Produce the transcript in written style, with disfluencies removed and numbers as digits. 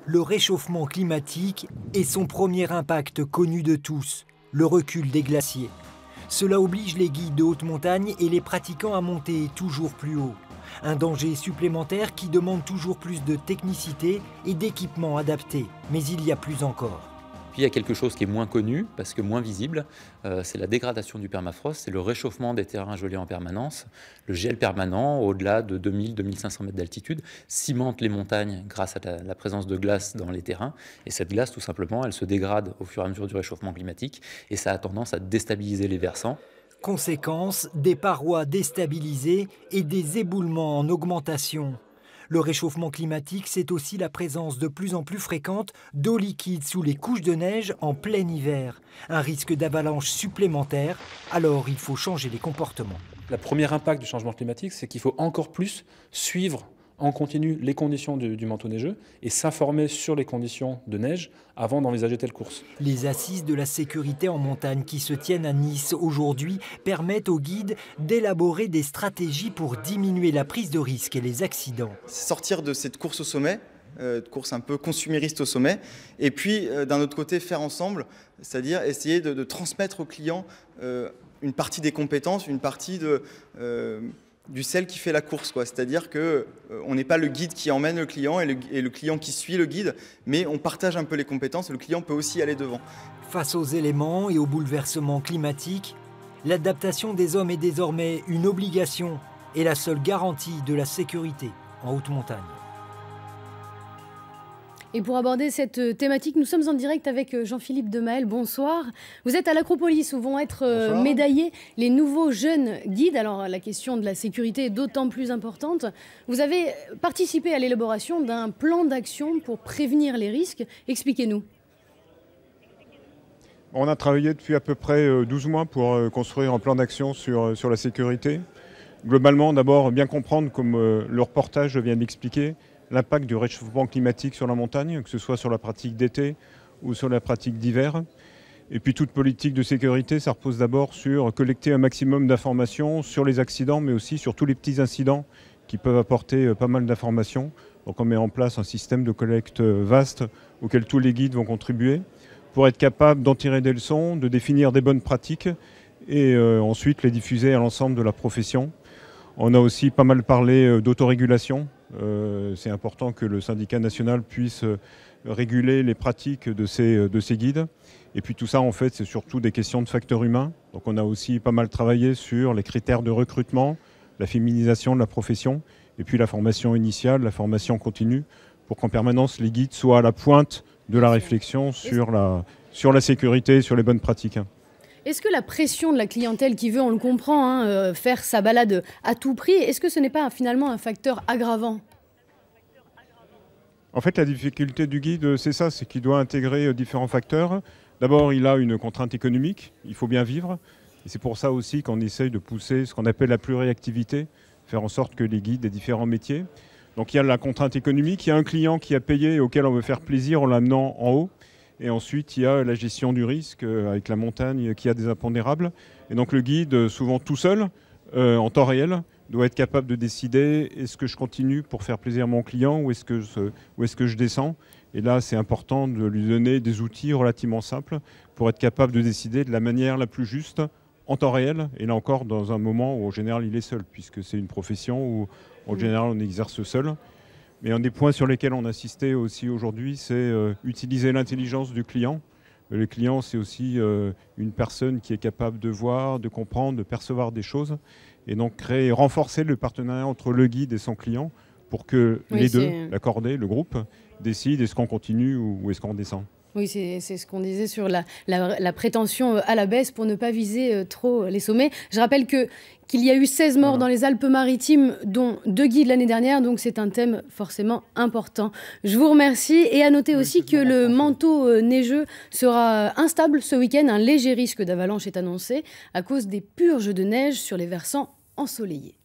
Le réchauffement climatique est son premier impact connu de tous, le recul des glaciers. Cela oblige les guides de haute montagne et les pratiquants à monter toujours plus haut. Un danger supplémentaire qui demande toujours plus de technicité et d'équipements adaptés. Mais il y a plus encore. Puis il y a quelque chose qui est moins connu, parce que moins visible, c'est la dégradation du permafrost, c'est le réchauffement des terrains gelés en permanence. Le gel permanent, au-delà de 2000-2500 mètres d'altitude, cimente les montagnes grâce à la présence de glace dans les terrains. Et cette glace, tout simplement, elle se dégrade au fur et à mesure du réchauffement climatique, et ça a tendance à déstabiliser les versants. Conséquence, des parois déstabilisées et des éboulements en augmentation. Le réchauffement climatique, c'est aussi la présence de plus en plus fréquente d'eau liquide sous les couches de neige en plein hiver. Un risque d'avalanche supplémentaire, alors il faut changer les comportements. Le premier impact du changement climatique, c'est qu'il faut encore plus suivre en continu les conditions du manteau neigeux et s'informer sur les conditions de neige avant d'envisager telle course. Les assises de la sécurité en montagne qui se tiennent à Nice aujourd'hui permettent aux guides d'élaborer des stratégies pour diminuer la prise de risque et les accidents. Sortir de cette course au sommet, course un peu consumériste au sommet, et puis d'un autre côté faire ensemble, c'est-à-dire essayer de transmettre aux clients une partie des compétences, une partie du sel qui fait la course, c'est-à-dire qu'on n'est pas le guide qui emmène le client et le client qui suit le guide, mais on partage un peu les compétences et le client peut aussi aller devant. Face aux éléments et aux bouleversements climatiques, l'adaptation des hommes est désormais une obligation et la seule garantie de la sécurité en haute montagne. Et pour aborder cette thématique, nous sommes en direct avec Jean-Philippe Demaël. Bonsoir. Vous êtes à l'Acropolis où vont être médaillés les nouveaux jeunes guides. Alors la question de la sécurité est d'autant plus importante. Vous avez participé à l'élaboration d'un plan d'action pour prévenir les risques. Expliquez-nous. On a travaillé depuis à peu près 12 mois pour construire un plan d'action sur la sécurité. Globalement, d'abord, bien comprendre, comme le reportage vient d'expliquer, l'impact du réchauffement climatique sur la montagne, que ce soit sur la pratique d'été ou sur la pratique d'hiver. Et puis toute politique de sécurité, ça repose d'abord sur collecter un maximum d'informations sur les accidents, mais aussi sur tous les petits incidents qui peuvent apporter pas mal d'informations. Donc on met en place un système de collecte vaste auquel tous les guides vont contribuer pour être capable d'en tirer des leçons, de définir des bonnes pratiques et ensuite les diffuser à l'ensemble de la profession. On a aussi pas mal parlé d'autorégulation. C'est important que le syndicat national puisse réguler les pratiques de ces guides. Et puis tout ça, en fait, c'est surtout des questions de facteurs humains. Donc on a aussi pas mal travaillé sur les critères de recrutement, la féminisation de la profession, et puis la formation initiale, la formation continue, pour qu'en permanence les guides soient à la pointe de la réflexion sur la sécurité, sur les bonnes pratiques. Est-ce que la pression de la clientèle qui veut, on le comprend, faire sa balade à tout prix, est-ce que ce n'est pas finalement un facteur aggravant ? En fait, la difficulté du guide, c'est ça, c'est qu'il doit intégrer différents facteurs. D'abord, il a une contrainte économique, il faut bien vivre. Et c'est pour ça aussi qu'on essaye de pousser ce qu'on appelle la pluriactivité, faire en sorte que les guides aient différents métiers. Donc il y a la contrainte économique, il y a un client qui a payé et auquel on veut faire plaisir en l'amenant en haut. Et ensuite, il y a la gestion du risque avec la montagne qui a des impondérables. Et donc le guide, souvent tout seul, en temps réel, doit être capable de décider est-ce que je continue pour faire plaisir à mon client ou est-ce que je descends. Et là, c'est important de lui donner des outils relativement simples pour être capable de décider de la manière la plus juste en temps réel. Et là encore, dans un moment où en général il est seul, puisque c'est une profession où en général on exerce seul. Mais un des points sur lesquels on insistait aussi aujourd'hui, c'est utiliser l'intelligence du client. Le client, c'est aussi une personne qui est capable de voir, de comprendre, de percevoir des choses. Et donc renforcer le partenariat entre le guide et son client pour que les deux, la cordée, le groupe, décident est-ce qu'on continue ou est-ce qu'on descend. Oui, c'est ce qu'on disait sur la prétention à la baisse pour ne pas viser trop les sommets. Je rappelle qu'il y a eu 16 morts dans les Alpes-Maritimes, dont 2 guides l'année dernière, donc c'est un thème forcément important. Je vous remercie et à noter aussi que le manteau neigeux sera instable ce week-end. Un léger risque d'avalanche est annoncé à cause des purges de neige sur les versants ensoleillés.